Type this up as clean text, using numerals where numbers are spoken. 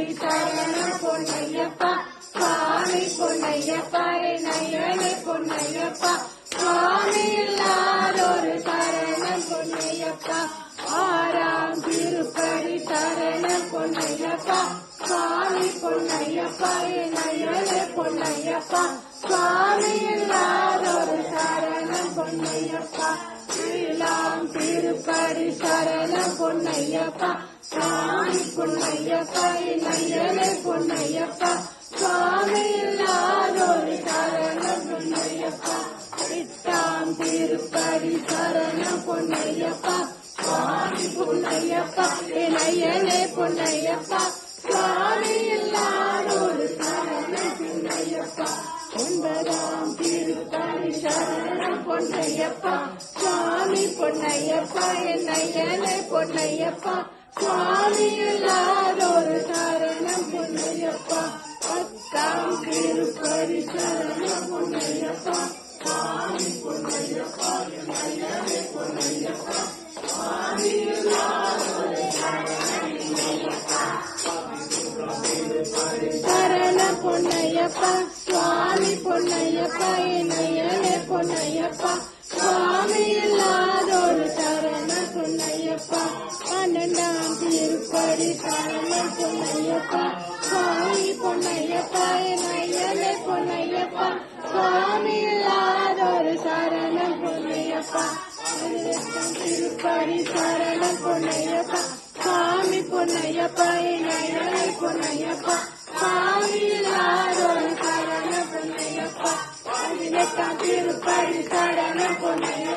திருப்படி சரணம் பொன்னையப்பா சுவாமி பொன்னையப்பா நயனே பொன்னையப்பா சுவாமி இல்லாதொரு சரணம் பொன்னையப்பா ஆறாம் திருப்படி சரணம் பொன்னையப்பா சுவாமி பொன்னையப்பா நயனே பொன்னையப்பா சுவாமி இல்லாதொரு சரணம் பொன்னையப்பா ஏழாம் திருப்படி சரணம் பொன்னையப்பா சுவாமி பொன்னையப்பா நயனே பொன்னையப்பா சுவாமி இல்லாதொரு சரணம் பொன்னையப்பா எட்டாம் திருப்படி சரணம் பொன்னையப்பா சுவாமி பொன்னையப்பா நயனே பொன்னையப்பா சுவாமி இல்லாதொரு சரணம் பொன்னையப்பா ஒன்பதாம் திருப்படி சரணம் பொன்னையப்பா சுவாமி பொன்னையப்பா நயனே பொன்னையப்பா சுவாமி இல்லாதொரு சரணம் பொன்னையப்பா பத்தாம் திருப்படி சரணம் பொன்னையப்பா சுவாமி பொன்னையப்பா நயனே பொன்னையப்பா சுவாமி இல்லாதொரு சரணம் பொன்னையப்பா சுவாமி பொன்னையப்பா நயனே பொன்னையப்பா சுவாமி இல்லாதொரு சரணம் பொன்னையப்பா பன்னெண்டாம் திருப்படி சரணம் பொன்னையப்பா சுவாமி பொன்னையப்பா நயனே பொன்னையப்பா சுவாமி இல்லாதொரு சரணம் பொன்னையப்பா பதினெட்டாம் திருப்படி சரணம் பொன்னையப்பா சுவாமி பொன்னையப்பா நயனே பொன்னையப்பா சுவாமி இல்லாதொரு சரணம் பொன்னையப்பா பதினெட்டாம் திருப்படி சரணம் பொன்னையப்பா